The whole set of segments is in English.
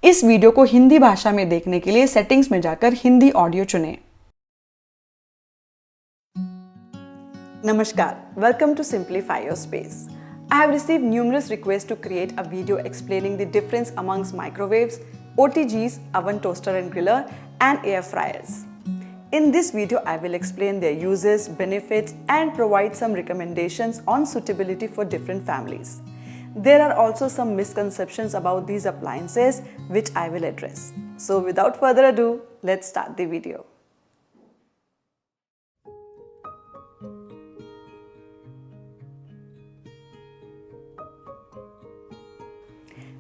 इस वीडियो को हिंदी भाषा में देखने के लिए सेटिंग्स में जाकर हिंदी ऑडियो चुनें। Namaskar, welcome to Simplify Your Space. I have received numerous requests to create a video explaining the difference amongst microwaves, OTGs, oven, toaster and griller, and air fryers. In this video, I will explain their uses, benefits, and provide some recommendations on suitability for different families. There are also some misconceptions about these appliances which I will address. So without further ado, let's start the video.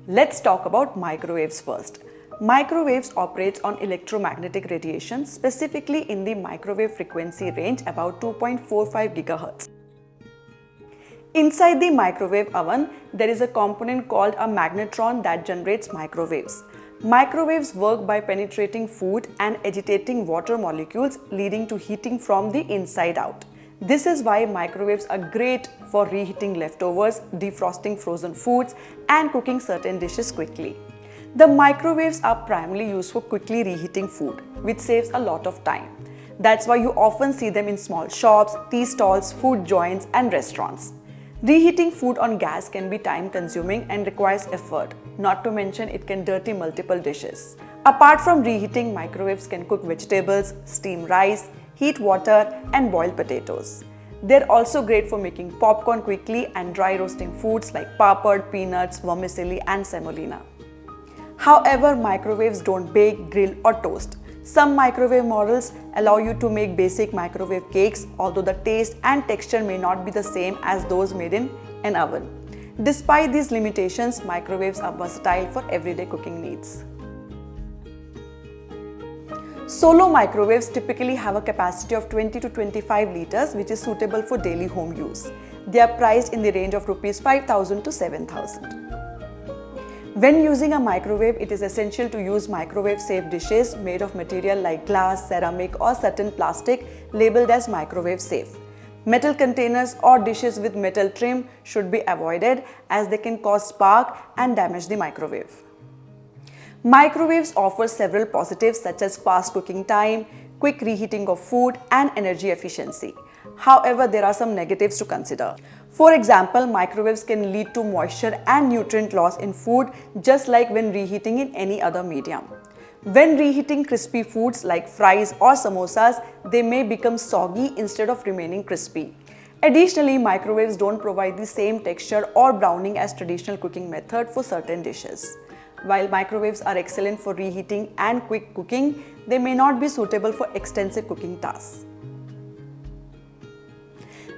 Let's talk about microwaves first. Microwaves operates on electromagnetic radiation, specifically in the microwave frequency range about 2.45 GHz. Inside the microwave oven, there is a component called a magnetron that generates microwaves. Microwaves work by penetrating food and agitating water molecules, leading to heating from the inside out. This is why microwaves are great for reheating leftovers, defrosting frozen foods, and cooking certain dishes quickly. The microwaves are primarily used for quickly reheating food, which saves a lot of time. That's why you often see them in small shops, tea stalls, food joints, and restaurants. Reheating food on gas can be time-consuming and requires effort, not to mention it can dirty multiple dishes. Apart from reheating, microwaves can cook vegetables, steam rice, heat water, and boil potatoes. They're also great for making popcorn quickly and dry roasting foods like papad, peanuts, vermicelli, and semolina. However, microwaves don't bake, grill, or toast. Some microwave models allow you to make basic microwave cakes, although the taste and texture may not be the same as those made in an oven. Despite these limitations, microwaves are versatile for everyday cooking needs. Solo microwaves typically have a capacity of 20 to 25 liters, which is suitable for daily home use. They are priced in the range of Rs 5,000 to 7,000. When using a microwave, it is essential to use microwave-safe dishes made of material like glass, ceramic, or certain plastic labeled as microwave-safe. Metal containers or dishes with metal trim should be avoided as they can cause spark and damage the microwave. Microwaves offer several positives such as fast cooking time, quick reheating of food, and energy efficiency. However, there are some negatives to consider. For example, microwaves can lead to moisture and nutrient loss in food, just like when reheating in any other medium. When reheating crispy foods like fries or samosas, they may become soggy instead of remaining crispy. Additionally, microwaves don't provide the same texture or browning as traditional cooking method for certain dishes. While microwaves are excellent for reheating and quick cooking, they may not be suitable for extensive cooking tasks.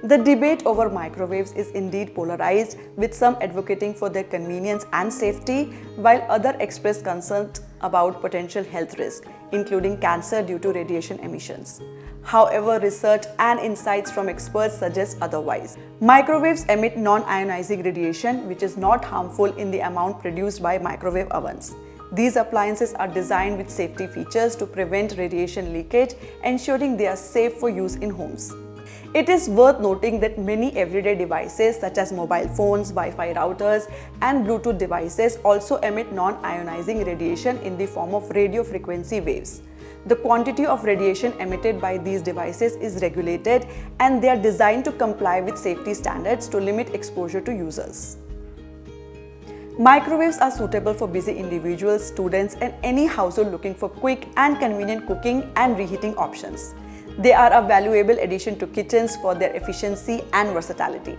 The debate over microwaves is indeed polarized, with some advocating for their convenience and safety, while others express concerns about potential health risks, including cancer due to radiation emissions. However, research and insights from experts suggest otherwise. Microwaves emit non-ionizing radiation, which is not harmful in the amount produced by microwave ovens. These appliances are designed with safety features to prevent radiation leakage, ensuring they are safe for use in homes. It is worth noting that many everyday devices such as mobile phones, Wi-Fi routers, and Bluetooth devices also emit non-ionizing radiation in the form of radio frequency waves. The quantity of radiation emitted by these devices is regulated, and they are designed to comply with safety standards to limit exposure to users. Microwaves are suitable for busy individuals, students, and any household looking for quick and convenient cooking and reheating options. They are a valuable addition to kitchens for their efficiency and versatility.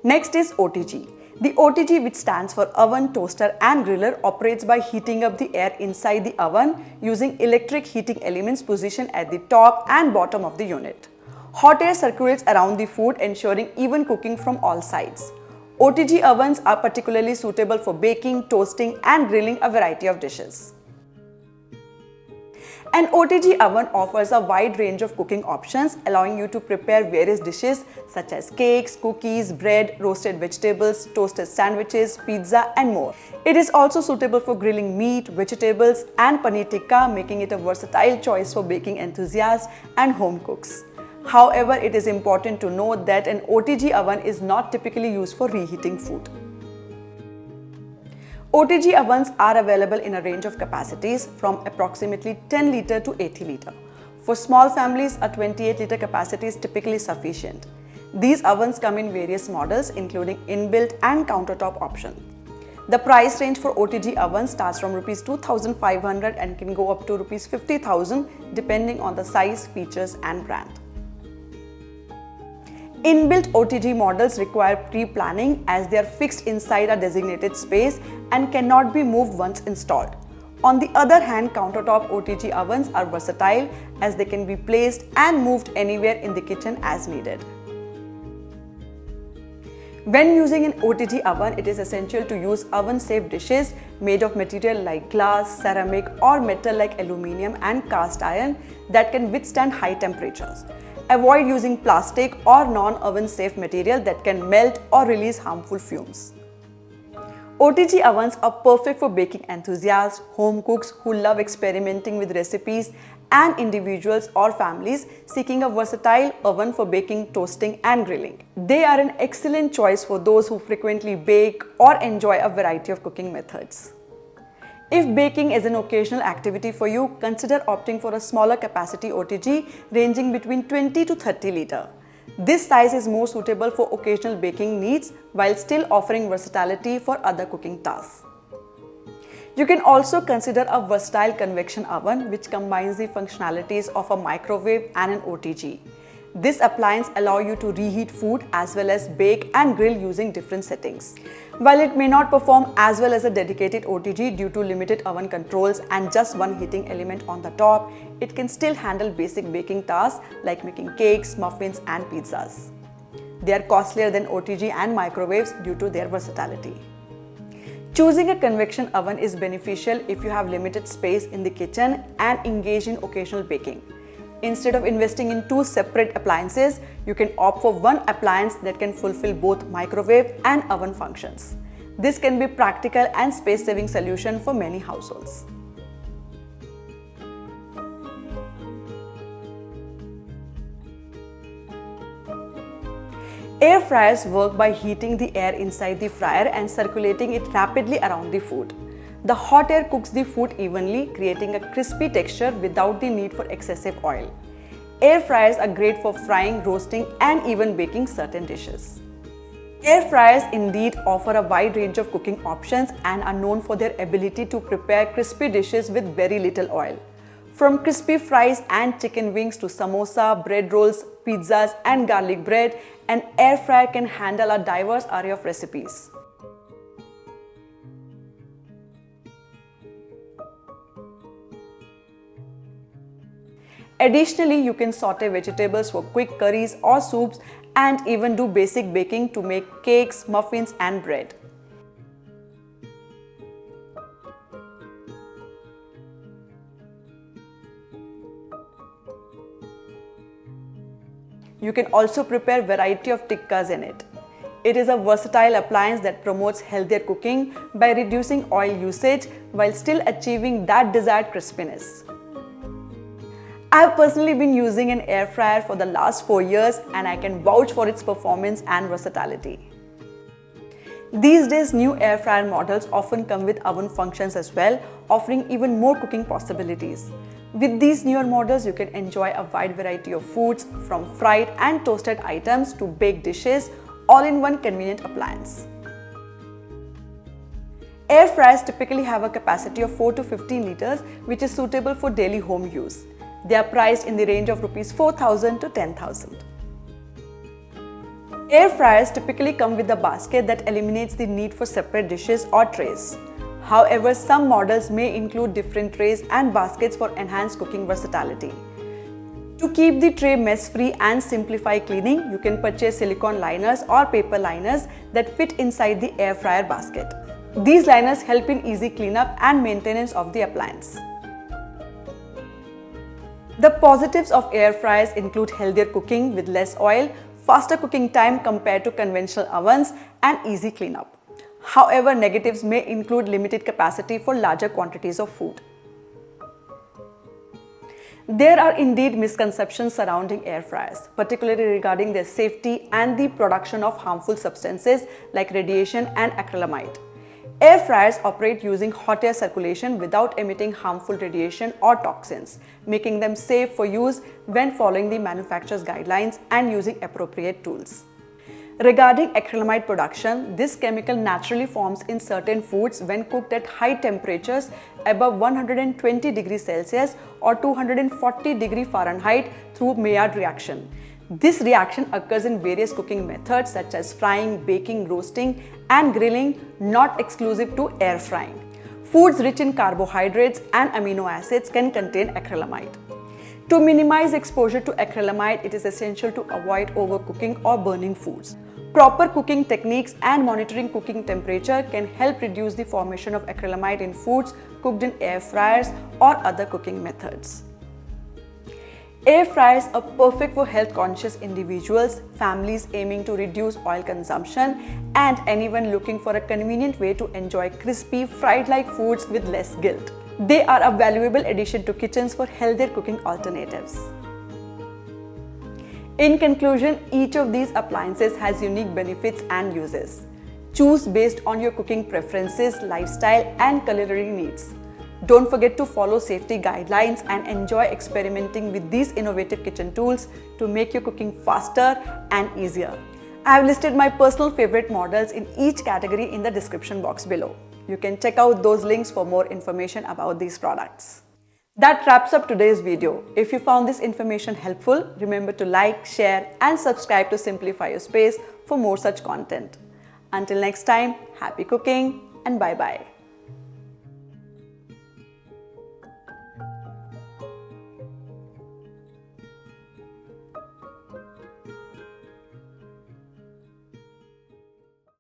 Next is OTG. The OTG, which stands for oven, toaster, and griller, operates by heating up the air inside the oven using electric heating elements positioned at the top and bottom of the unit. Hot air circulates around the food, ensuring even cooking from all sides. OTG ovens are particularly suitable for baking, toasting, and grilling a variety of dishes. An OTG oven offers a wide range of cooking options, allowing you to prepare various dishes such as cakes, cookies, bread, roasted vegetables, toasted sandwiches, pizza, and more. It is also suitable for grilling meat, vegetables, and paneer tikka, making it a versatile choice for baking enthusiasts and home cooks. However, it is important to note that an OTG oven is not typically used for reheating food. OTG ovens are available in a range of capacities from approximately 10 litre to 80 litre. For small families, a 28 litre capacity is typically sufficient. These ovens come in various models including inbuilt and countertop option. The price range for OTG ovens starts from Rs 2,500 and can go up to Rs 50,000 depending on the size, features and brand. Inbuilt OTG models require pre-planning as they are fixed inside a designated space and cannot be moved once installed. On the other hand, countertop OTG ovens are versatile as they can be placed and moved anywhere in the kitchen as needed. When using an OTG oven, it is essential to use oven-safe dishes made of material like glass, ceramic or metal like aluminium and cast iron that can withstand high temperatures. Avoid using plastic or non-oven safe material that can melt or release harmful fumes. OTG ovens are perfect for baking enthusiasts, home cooks who love experimenting with recipes, and individuals or families seeking a versatile oven for baking, toasting, and grilling. They are an excellent choice for those who frequently bake or enjoy a variety of cooking methods. If baking is an occasional activity for you, consider opting for a smaller capacity OTG ranging between 20 to 30 litre. This size is more suitable for occasional baking needs while still offering versatility for other cooking tasks. You can also consider a versatile convection oven which combines the functionalities of a microwave and an OTG. This appliance allows you to reheat food as well as bake and grill using different settings. While it may not perform as well as a dedicated OTG due to limited oven controls and just one heating element on the top, it can still handle basic baking tasks like making cakes, muffins and pizzas. They are costlier than OTG and microwaves due to their versatility. Choosing a convection oven is beneficial if you have limited space in the kitchen and engage in occasional baking. Instead of investing in two separate appliances, you can opt for one appliance that can fulfill both microwave and oven functions. This can be practical and space-saving solution for many households. Air fryers work by heating the air inside the fryer and circulating it rapidly around the food. The hot air cooks the food evenly, creating a crispy texture without the need for excessive oil. Air fryers are great for frying, roasting, and even baking certain dishes. Air fryers indeed offer a wide range of cooking options and are known for their ability to prepare crispy dishes with very little oil. From crispy fries and chicken wings to samosa, bread rolls, pizzas, and garlic bread, an air fryer can handle a diverse array of recipes. Additionally, you can saute vegetables for quick curries or soups and even do basic baking to make cakes, muffins, and bread. You can also prepare a variety of tikkas in it. It is a versatile appliance that promotes healthier cooking by reducing oil usage while still achieving that desired crispiness. I have personally been using an air fryer for the last 4 years and I can vouch for its performance and versatility. These days, new air fryer models often come with oven functions as well, offering even more cooking possibilities. With these newer models, you can enjoy a wide variety of foods from fried and toasted items to baked dishes, all in one convenient appliance. Air fryers typically have a capacity of 4 to 15 liters, which is suitable for daily home use. They are priced in the range of Rs 4,000 to 10,000. Air fryers typically come with a basket that eliminates the need for separate dishes or trays. However, some models may include different trays and baskets for enhanced cooking versatility. To keep the tray mess-free and simplify cleaning, you can purchase silicone liners or paper liners that fit inside the air fryer basket. These liners help in easy cleanup and maintenance of the appliance. The positives of air fryers include healthier cooking with less oil, faster cooking time compared to conventional ovens, and easy cleanup. However, negatives may include limited capacity for larger quantities of food. There are indeed misconceptions surrounding air fryers, particularly regarding their safety and the production of harmful substances like radiation and acrylamide. Air fryers operate using hot air circulation without emitting harmful radiation or toxins, making them safe for use when following the manufacturer's guidelines and using appropriate tools. Regarding acrylamide production, this chemical naturally forms in certain foods when cooked at high temperatures above 120 degrees Celsius or 240 degrees Fahrenheit through Maillard reaction. This reaction occurs in various cooking methods such as frying, baking, roasting, and grilling, not exclusive to air frying. Foods rich in carbohydrates and amino acids can contain acrylamide. To minimize exposure to acrylamide, it is essential to avoid overcooking or burning foods. Proper cooking techniques and monitoring cooking temperature can help reduce the formation of acrylamide in foods cooked in air fryers or other cooking methods. Air fryers are perfect for health-conscious individuals, families aiming to reduce oil consumption, and anyone looking for a convenient way to enjoy crispy, fried-like foods with less guilt. They are a valuable addition to kitchens for healthier cooking alternatives. In conclusion, each of these appliances has unique benefits and uses. Choose based on your cooking preferences, lifestyle, and culinary needs. Don't forget to follow safety guidelines and enjoy experimenting with these innovative kitchen tools to make your cooking faster and easier. I have listed my personal favorite models in each category in the description box below. You can check out those links for more information about these products. That wraps up today's video. If you found this information helpful, remember to like, share, and subscribe to Simplify Your Space for more such content. Until next time, happy cooking and bye-bye.